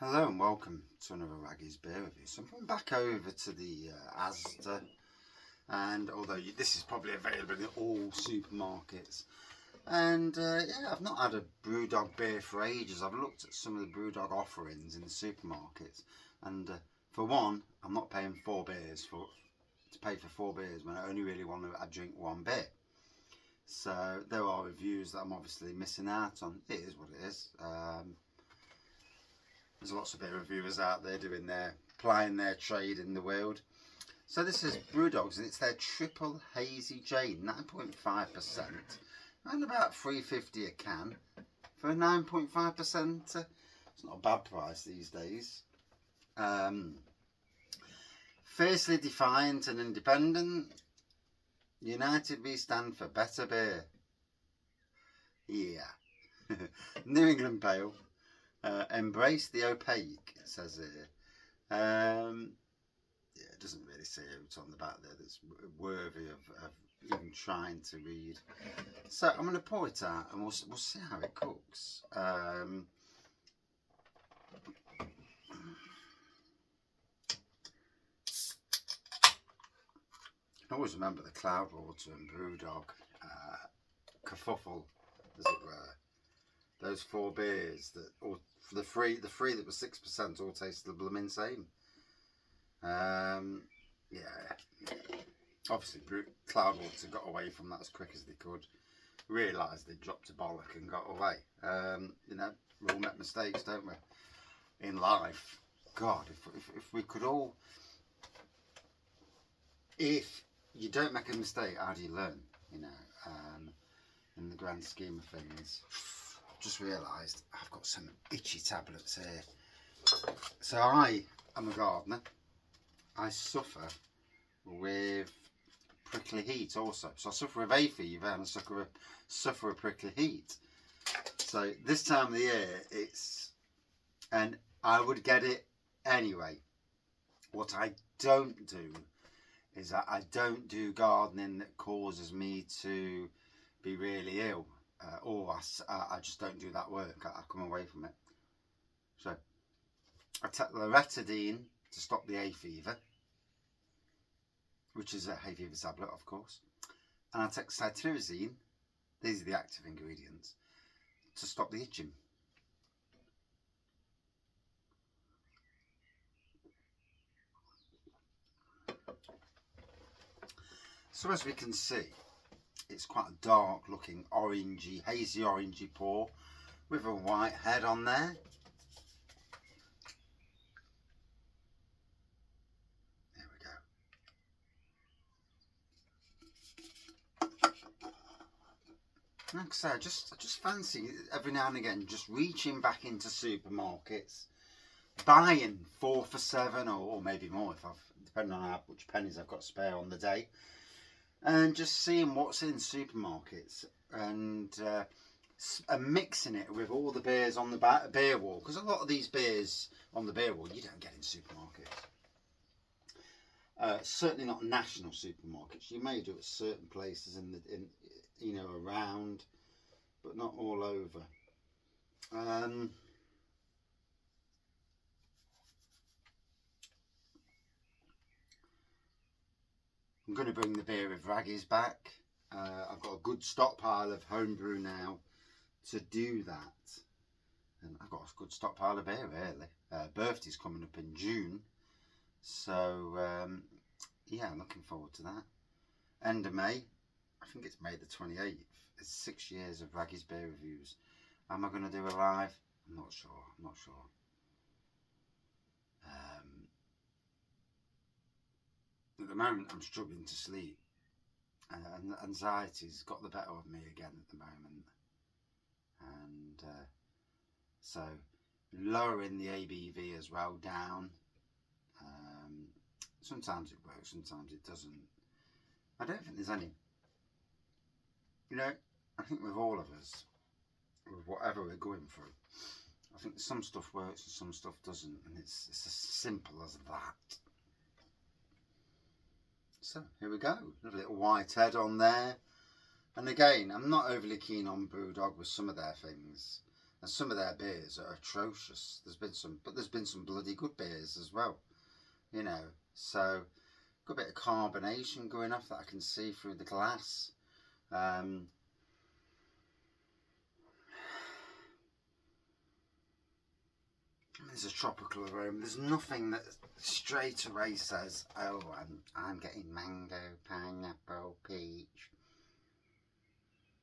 Hello and welcome to another Raggy's beer review. So I'm coming back over to the Asda, and although this is probably available in all supermarkets, and yeah, I've not had a Brewdog beer for ages. I've looked at some of the Brewdog offerings in the supermarkets, and for one, I'm not paying to pay for 4 beers when I only really want to drink 1 beer. So there are reviews that I'm obviously missing out on. It is what it is. There's lots of beer reviewers out there plying their trade in the world. So this is Brewdog's, and it's their Triple Hazy J, 9.5%, and about $3.50 a can for a 9.5%. It's not a bad price these days. Fiercely defiant and independent, United we stand for better beer. Yeah. New England Pale. Embrace the opaque, it says here. Yeah, it doesn't really say what's on the back there that's worthy of even trying to read. So I'm going to pour it out and we'll see how it cooks. I always remember the Cloudwater and Brewdog kerfuffle, as it were. Those 4 beers that, or the three that were 6% all tasted the blooming same. Yeah. Obviously, Cloudwater got away from that as quick as they could. Realised they dropped a bollock and got away. You know, we all make mistakes, don't we? In life. God, if we could all. If you don't make a mistake, how do you learn? You know, in the grand scheme of things. Just realised I've got some itchy tablets here. So I am a gardener. I suffer with prickly heat also. So I suffer with hay fever and I suffer with prickly heat. So this time of the year and I would get it anyway. What I don't do is I don't do gardening that causes me to be really ill. Or I just don't do that work. I come away from it. So I take loratadine to stop the hay fever, which is a hay fever tablet, of course. And I take cetirizine, these are the active ingredients, to stop the itching. So as we can see, it's quite a dark looking orangey, hazy orangey pour with a white head on there. There we go. Like I say, I just fancy every now and again just reaching back into supermarkets, buying 4 for $7 or maybe more depending on how much pennies I've got spare on the day, and just seeing what's in supermarkets and mixing it with all the beers on the beer wall, because a lot of these beers on the beer wall you don't get in supermarkets. Certainly not national supermarkets. You may do at certain places around, but not all over. I'm going to bring the beer with Raggy's back. I've got a good stockpile of homebrew now to do that. And I've got a good stockpile of beer, really. Birthday's coming up in June. So, yeah, I'm looking forward to that. End of May. I think it's May the 28th. It's 6 years of Raggy's beer reviews. Am I going to do a live? I'm not sure. At the moment, I'm struggling to sleep. And anxiety's got the better of me again at the moment. And so lowering the ABV as well down. Sometimes it works, sometimes it doesn't. I don't think there's any. You know, I think with all of us, with whatever we're going through, I think some stuff works and some stuff doesn't, and it's as simple as that. So here we go, a little white head on there. And again, I'm not overly keen on Brewdog with some of their things. And some of their beers are atrocious. There's been some bloody good beers as well, you know. So got a bit of carbonation going off that I can see through the glass. There's a tropical aroma. There's nothing that straight away says, oh, I'm getting mango, pineapple, peach.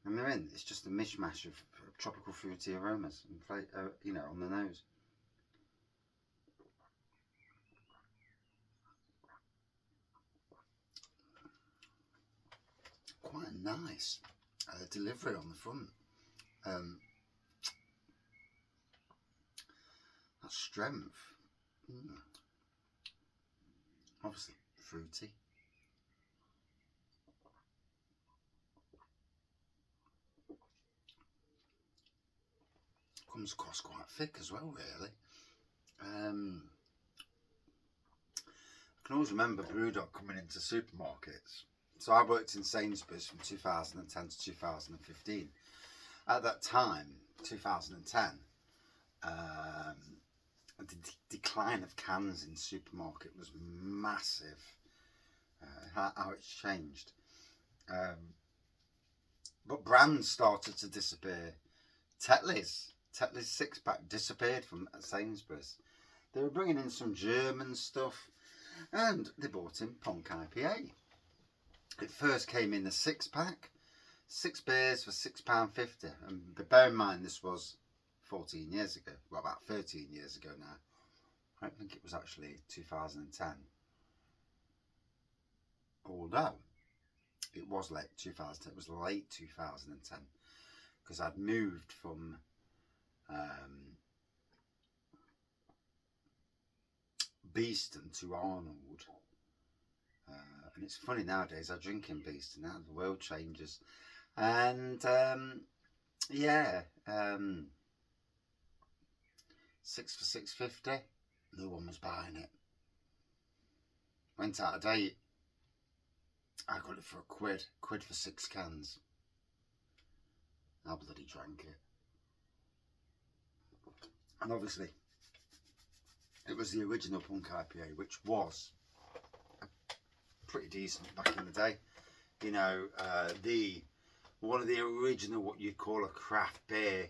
And they're in. It's just a mishmash of tropical fruity aromas, and you know, on the nose. Quite a nice delivery on the front. That strength. Obviously fruity. Comes across quite thick as well, really. I can always remember Brewdog coming into supermarkets. So I worked in Sainsbury's from 2010 to 2015. At that time, 2010, the decline of cans in supermarket was massive. How it's changed. But brands started to disappear. Tetley's 6-pack disappeared from Sainsbury's. They were bringing in some German stuff, and they bought in Punk IPA. It first came in a 6-pack, 6 beers for £6.50. And bear in mind, this was 14 years ago, well, about 13 years ago now. I don't think it was actually 2010. Although it was late 2010, it was late 2010, because I'd moved from Beeston to Arnold. And it's funny nowadays, I drink in Beeston now, the world changes. And yeah, 6 for £6.50, no one was buying it. Went out of date, I got it for £1, £1 for 6 cans. I bloody drank it. And obviously, it was the original Punk IPA, which was pretty decent back in the day. You know, one of the original, what you'd call a craft beer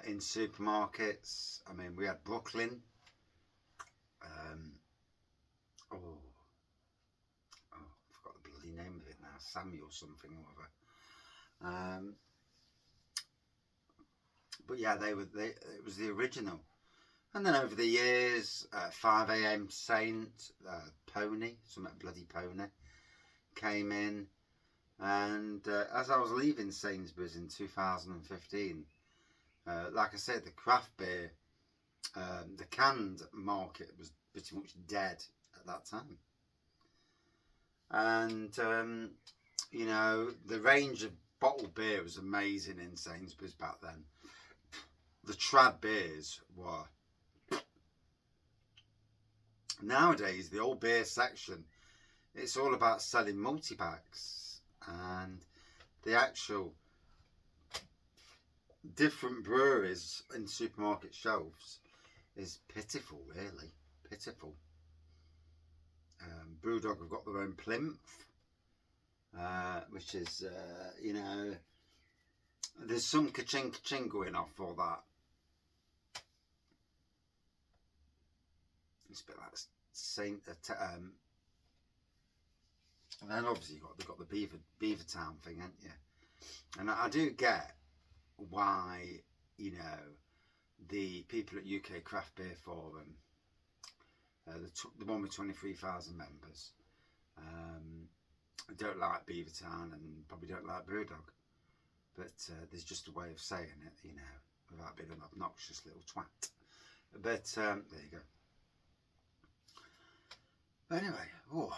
in supermarkets. I mean, we had Brooklyn. I forgot the bloody name of it now. Samuel something or other. But yeah, it was the original. And then over the years, 5am Saint, Pony, something bloody Pony, came in. And as I was leaving Sainsbury's in 2015, like I said, the craft beer, the canned market was pretty much dead at that time. And, you know, the range of bottled beer was amazing in Sainsbury's back then. The trad beers were... Nowadays, the old beer section, it's all about selling multi-packs, and the actual different breweries in supermarket shelves is pitiful, really, pitiful. Brewdog have got their own plinth, which is, you know, there's some ka-ching going off for that. It's a bit like Saint, and then obviously they've got the Beavertown thing, haven't you? And I do get why, you know, the people at UK Craft Beer Forum, the one with 23,000 members, don't like Beavertown and probably don't like Brewdog. But there's just a way of saying it, you know, without being an obnoxious little twat. But there you go. Anyway, oh.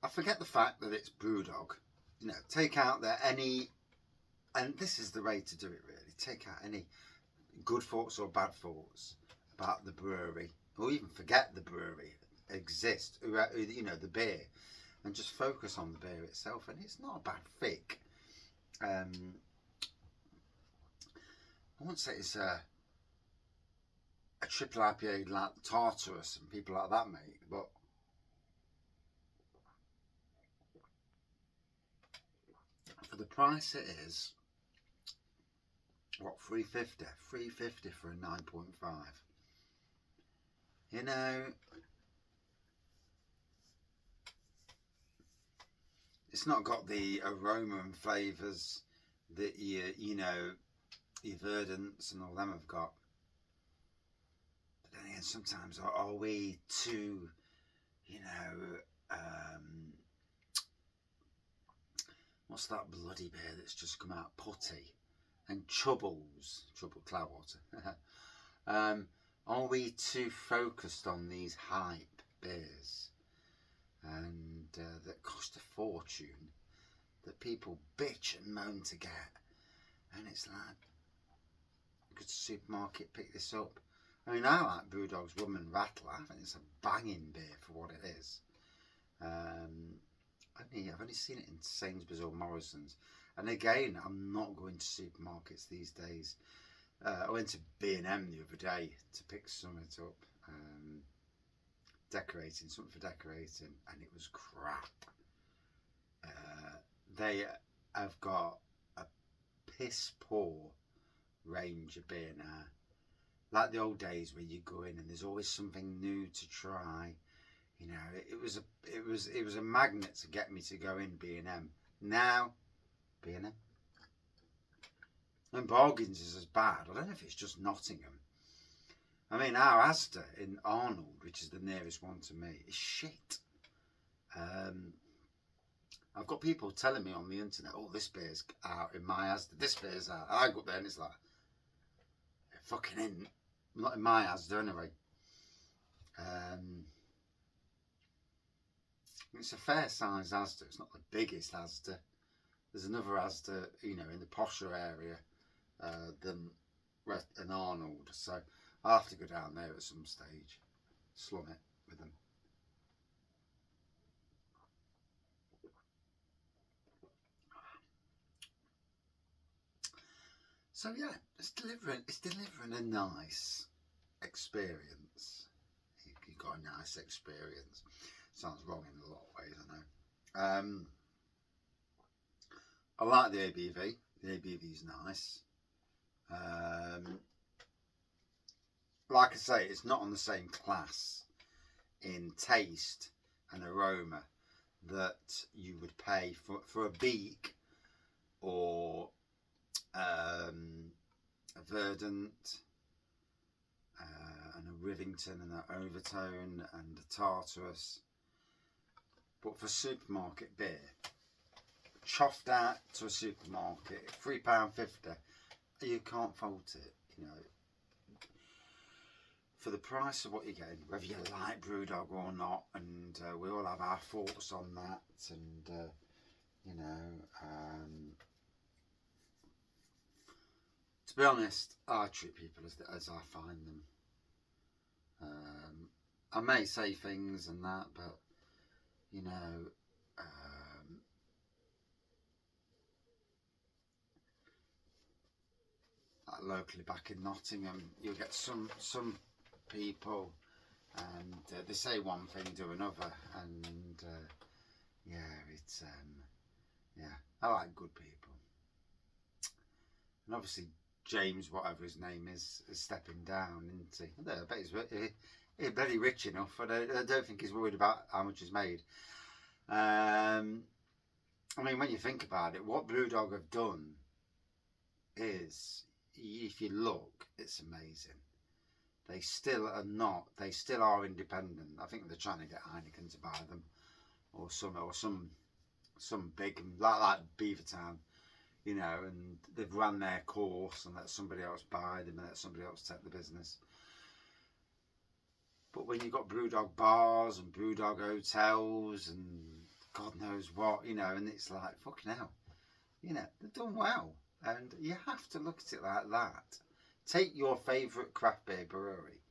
I forget the fact that it's Brewdog, you know, take out there any, and this is the way to do it really, take out any good thoughts or bad thoughts about the brewery, or even forget the brewery exists, you know, the beer, and just focus on the beer itself. And it's not a bad thick. I wouldn't say it's a triple IPA like Tartarus and people like that make, but for the price it is, what, $3.50 for a 9.5. You know, it's not got the aroma and flavours that you know, your Verdants and all them have got. But then again, sometimes are we too, you know, what's that bloody beer that's just come out? Putty and Trouble Cloudwater. Are we too focused on these hype beers and that cost a fortune, that people bitch and moan to get? And it's like, could the supermarket pick this up? I mean, I like Brewdog's Woman Rattler. I think it's a banging beer for what it is. I've only seen it in Sainsbury's or Morrison's. And again, I'm not going to supermarkets these days. I went to B&M the other day to pick something up, something for decorating, and it was crap. They have got a piss poor range of beer now, like the old days where you go in and there's always something new to try. You know, it was a magnet to get me to go in B&M. Now, B&M. And Bargains is as bad. I don't know if it's just Nottingham. I mean, our Asda in Arnold, which is the nearest one to me, is shit. I've got people telling me on the internet, oh, this beer's out in my Asda, this beer's out. I go up there and it's like, fucking in, not in my Asda anyway. It's a fair sized Asda, it's not the biggest Asda. There's another Asda, you know, in the posher area than an Arnold, so I'll have to go down there at some stage, slum it with them. So yeah, it's delivering a nice experience. You've got a nice experience. Sounds wrong in a lot of ways, I know. I like the ABV. The ABV is nice. Like I say, it's not on the same class in taste and aroma that you would pay for a Beak or a Verdant and a Rivington and an Overtone and a Tartarus. But for supermarket beer, chuffed out to a supermarket, £3.50, you can't fault it, you know. For the price of what you're getting, whether you like Brewdog or not, and we all have our thoughts on that, and you know, to be honest, I treat people as I find them. I may say things and that, but you know, locally back in Nottingham, you'll get some people, and they say one thing, do another, and yeah, it's yeah, I like good people, and obviously James, whatever his name is stepping down, isn't he? I bet he's very rich enough. I don't think he's worried about how much he's made. I mean, when you think about it, what Brewdog have done is, if you look, it's amazing. They still are independent. I think they're trying to get Heineken to buy them, or some big, like Beavertown, you know, and they've run their course and let somebody else buy them and let somebody else take the business. But when you've got Brewdog bars and Brewdog hotels and God knows what, you know, and it's like, fucking hell, you know, they've done well. And you have to look at it like that. Take your favourite craft beer brewery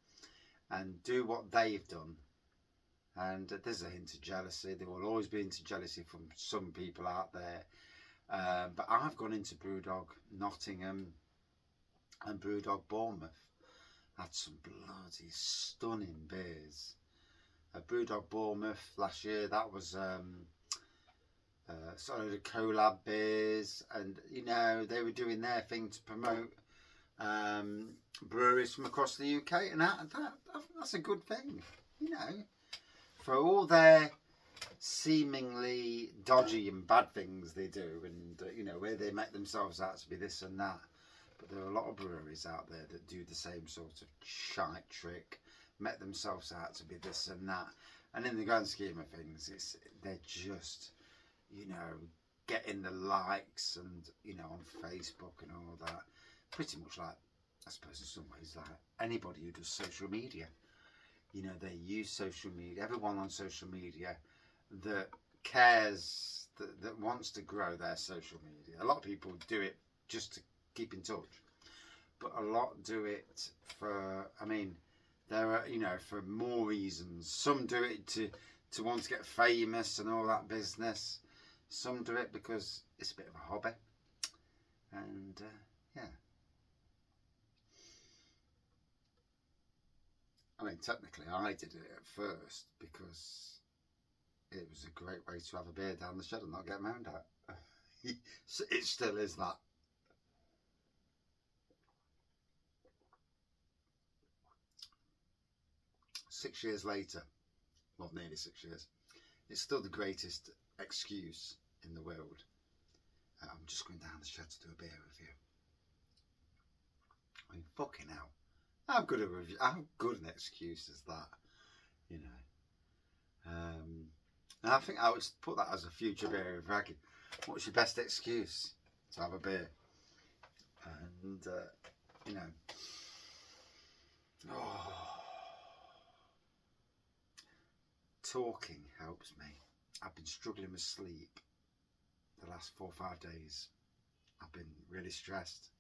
and do what they've done. And there's a hint of jealousy. There will always be a hint of jealousy from some people out there. But I've gone into Brewdog Nottingham and Brewdog Bournemouth. Had some bloody stunning beers. Brewdog Bournemouth last year, that was sort of the collab beers, and you know, they were doing their thing to promote breweries from across the UK, and that's a good thing, you know, for all their seemingly dodgy and bad things they do, and you know, where they make themselves out to be this and that. But there are a lot of breweries out there that do the same sort of shite trick, make themselves out to be this and that, and in the grand scheme of things, they're just, you know, getting the likes and, you know, on Facebook and all that. Pretty much like, I suppose in some ways, like anybody who does social media. You know, they use social media. Everyone on social media that cares, that wants to grow their social media. A lot of people do it just to keep in touch, but a lot do it for, I mean, there are, you know, for more reasons. Some do it to want to get famous and all that business. Some do it because it's a bit of a hobby. And yeah, I mean, technically I did it at first because it was a great way to have a beer down the shed and not get moaned at. It still is that. Six years later, well, nearly 6 years, it's still the greatest excuse in the world. I'm just going down the shed to do a beer review. I mean, fucking hell. How good an excuse is that, you know? And I think I would put that as a future beer of ragging. What's your best excuse to have a beer? And, you know, talking helps me. I've been struggling with sleep the last 4 or 5 days. I've been really stressed,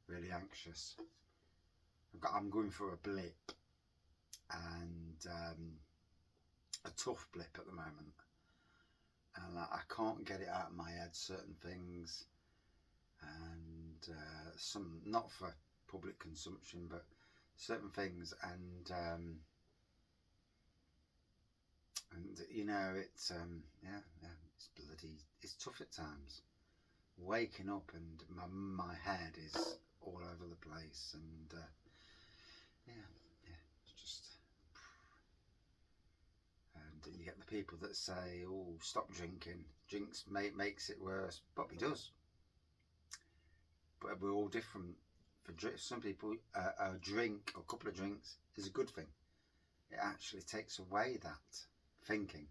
really anxious. I'm going through a blip, and a tough blip at the moment, and I can't get it out of my head, certain things, and some not for public consumption, but certain things, and you know, it's it's bloody, it's tough at times. Waking up and my head is all over the place, and it's just, and you get the people that say, oh, stop drinking, drinks makes it worse. Probably does, but we're all different. For some people, a drink or a couple of drinks is a good thing. It actually takes away that thinking,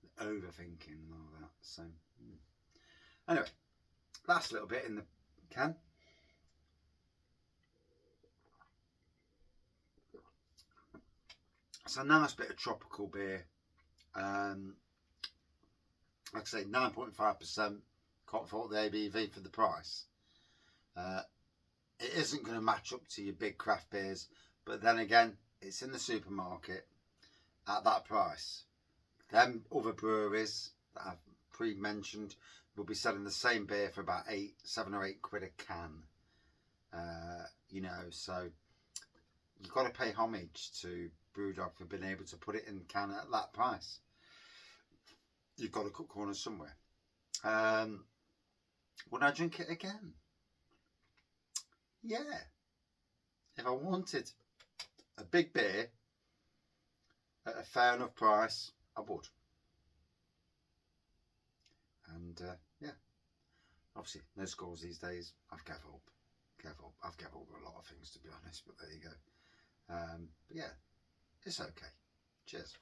the overthinking and all that. So anyway, last little bit in the can. It's a nice bit of tropical beer. Like I say, 9.5%. Can't fault the ABV for the price. It isn't going to match up to your big craft beers, but then again, it's in the supermarket at that price. Them other breweries that I've pre-mentioned will be selling the same beer for about 7 or 8 quid a can. You know, so you've got to pay homage to Brewdog for being able to put it in can at that price. You've got to cut corners somewhere. Would I drink it again? Yeah. If I wanted a big beer at a fair enough price, I would. And yeah, obviously no scores these days. I've given up. I've given up a lot of things, to be honest, but there you go. But yeah, it's okay. Cheers.